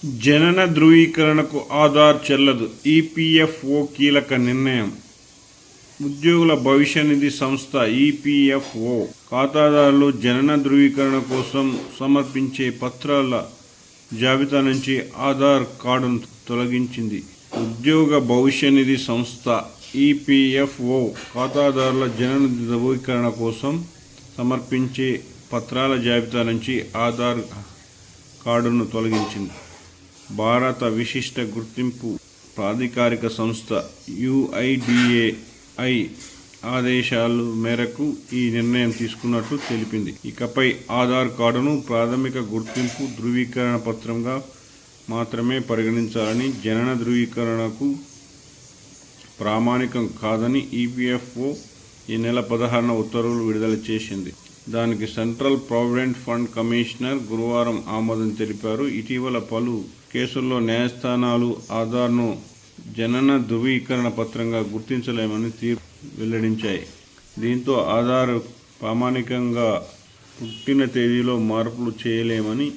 జనన ధృవీకరణకు ఆధార్ చెల్లదు. ఈపీఎఫ్ఓ కీలక నిర్ణయం. ఉద్యోగుల భవిష్య నిధి సంస్థ ఈపీఎఫ్ఓ ఖాతాదారులు జనన ధృవీకరణ కోసం సమర్పించే పత్రాల జాబితా నుంచి ఆధార్ కార్డును తొలగించింది. ఉద్యోగ భవిష్య నిధి సంస్థ ఈపీఎఫ్ఓ ఖాతాదారుల జనన ధృవీకరణ కోసం సమర్పించే పత్రాల జాబితా నుంచి ఆధార్ కార్డును తొలగించింది. భారత విశిష్ట గుర్తింపు ప్రాధికారిక సంస్థ యుఐడిఏఐ ఆదేశాల మేరకు ఈ నిర్ణయం తీసుకున్నట్లు తెలిపింది. ఇకపై ఆధార్ కార్డును ప్రాథమిక గుర్తింపు ధృవీకరణ పత్రంగా మాత్రమే పరిగణించాలని, జనన ధృవీకరణకు ప్రామాణికం కాదని ఈపీఎఫ్ఓ ఈ నెల 16న ఉత్తర్వులు విడుదల చేసింది. దానికి సెంట్రల్ ప్రావిడెంట్ ఫండ్ కమిషనర్ గురువారం ఆమోదం తెలిపారు. ఇటీవల పలు కేసుల్లో న్యాయస్థానాలు ఆధార్ను జనన ధృవీకరణ పత్రంగా గుర్తించలేమని తీర్పు వెల్లడించాయి. దీంతో ఆధార్ ప్రామాణికంగా పుట్టిన తేదీలో మార్పులు చేయలేమని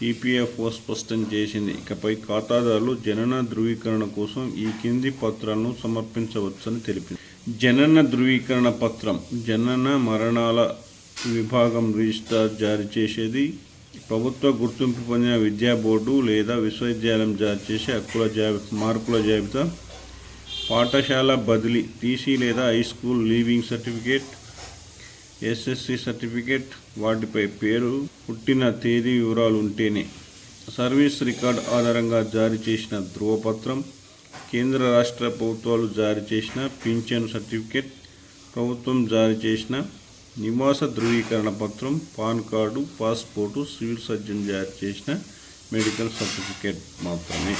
ఈపీఎఫ్ఓ స్పష్టం చేసింది. ఇకపై ఖాతాదారులు జనన ధృవీకరణ కోసం ఈ కింది పత్రాలను సమర్పించవచ్చని తెలిపింది. జనన ధృవీకరణ పత్రం జనన మరణాల విభాగం రిజిస్ట్రార్ జారీ చేసేది. ప్రభుత్వ గుర్తింపు పొందిన విద్యా బోర్డు లేదా విశ్వవిద్యాలయం జారీ చేసే మార్కుల జాబితా, పాఠశాల బదిలీ, టీసీ లేదా high school leaving certificate, SSC certificate, వాటిపై పేరు, పుట్టిన తేదీ వివరాలు ఉంటేనే, సర్వీస్ రికార్డ్ ఆధారంగా జారీ చేసిన ధృవపత్రం, కేంద్ర రాష్ట్ర ప్రభుత్వాలు జారీ చేసిన పింఛను సర్టిఫికేట్, ప్రభుత్వం జారీ చేసిన నివాస ధృవీకరణ పత్రం, pan card, passport, civil surgeon జారీ చేసిన మెడికల్ సర్టిఫికేట్ మాత్రమే.